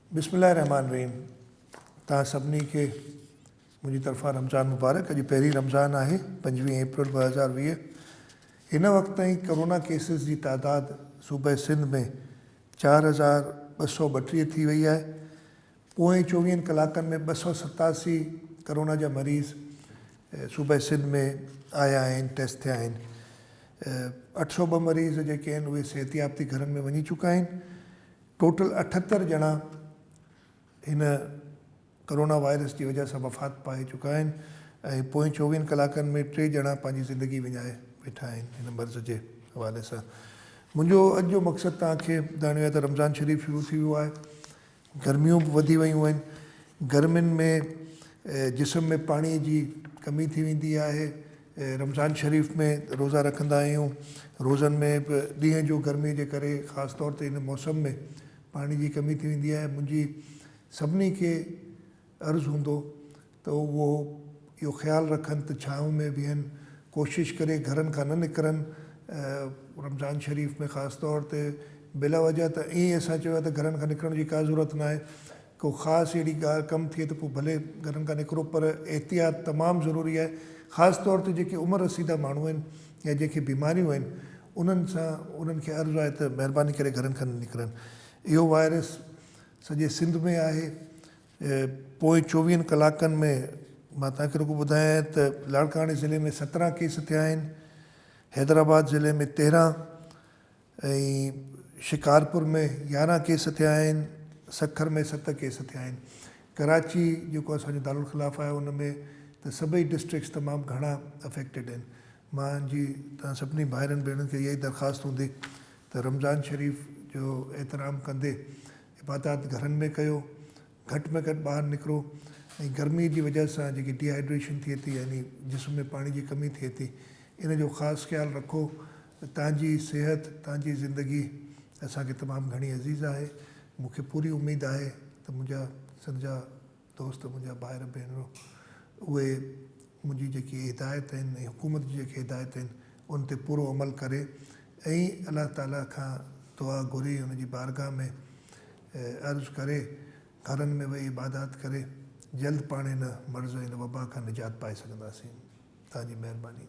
बिस्मिल्लाहिर्रहमानिर्रहीम। तव्हां सभिनी खे मुंहिंजी तरफ़ां रमज़ान मुबारक। अॼु पहिरीं रमज़ान आहे, 25 अप्रैल 2020। हिन वक़्त ताईं कोरोना केसिस जी तादादु सूबे सिंध में 4232 थी वई आहे। पोएं 24 कलाकनि में 287 कोरोना जा मरीज़ सूबे सिंध में आया आहिनि, टेस्ट थिया आहिनि। 802 मरीज़ जेके आहिनि उहे सिहतयाबती घरनि में वञी चुका आहिनि। टोटल 78 ॼणा हिन कोरोना वायरस जी वजह सां वफ़ात पाए चुका आहिनि ऐं पोएं 24 कलाकनि में 3 ॼणा पंहिंजी ज़िंदगी विञाए वेठा आहिनि हिन मर्ज़ जे हवाले सां। मुंहिंजो अॼु जो मक़सदु तव्हांखे ॿुधाइणो आहे त रमज़ान शरीफ़ शुरू थी वियो आहे, गर्मियूं बि वधी वियूं आहिनि। गर्मियुनि में जिस्म में पाणीअ जी कमी थी वेंदी आहे। रमज़ान शरीफ़ में रोज़ा रखंदा आहियूं, रोज़नि में बि ॾींहं जो गर्मी जे करे ख़ासि तौर ते हिन मौसम में पाणी जी कमी थी वेंदी आहे। मुंहिंजी सभिनी खे अर्ज़ु हूंदो त उहो इहो ख़्यालु रखनि त छांव में बीहनि, कोशिशि करे घरनि खां न निकिरनि। रमज़ान शरीफ़ में ख़ासि तौर ते बिला वजह त ईअं असां चयो आहे त घरनि खां निकिरण जी का ज़रूरत न आहे। को ख़ासि अहिड़ी ॻाल्हि कमु थिए त पोइ भले घरनि खां निकिरो, पर एहतियात तमामु ज़रूरी आहे। ख़ासि तौर ते जेके उमिरि रसीदा माण्हू आहिनि या जेके बीमारियूं आहिनि उन्हनि खे अर्ज़ु आहे त महिरबानी करे घरनि खां न निकिरनि। इहो वायरस सॼे सिंध में आहे। पोएं 24 कलाकनि में मां तव्हांखे रुॻो ॿुधायां त लाड़काणे ज़िले में 17 केस थिया आहिनि, हैदराबाद ज़िले में 13 ऐं शिकारपुर में 11 केस थिया आहिनि, सखर में 7 केस थिया आहिनि। कराची जेको असांजो दारुल ख़िलाफ़ आहे उन में त सभई डिस्ट्रिक्ट्स तमामु घणा अफेक्टेड आहिनि। मुंहिंजी तव्हां सभिनी भाइरनि भेणनि खे इहा ई दरख़्वास्त हूंदी त रमज़ान शरीफ़ जो एतिराम कंदे इबादत घरनि में कयो, घटि में घटि ॿाहिरि निकिरो। ऐं गर्मी जी वजह सां जेकी डिहाइड्रेशन थिए थी, यानी जिस्म में पाणी जी कमी थिए थी, इन जो ख़ासि ख़्यालु रखो। तव्हांजी सिहत, तव्हांजी ज़िंदगी असांखे तमामु घणी अज़ीज़ आहे। मूंखे पूरी उमेदु आहे त मुंहिंजा सॼा दोस्त, मुंहिंजा भाइर भेनरूं, उहे मुंहिंजी जेकी हिदायत आहिनि ऐं हुकूमत जी जेके हिदायत आहिनि उन ते पूरो अमल करे ऐं अलाह ताला खां दुआ घुरी हुनजी बारगाह में अर्ज़ु करे घरनि में वेही इबादत करे जल्द पाण हिन मर्ज़ हिन वबा खां निजात पाए सघंदासीं। तव्हांजी महिरबानी।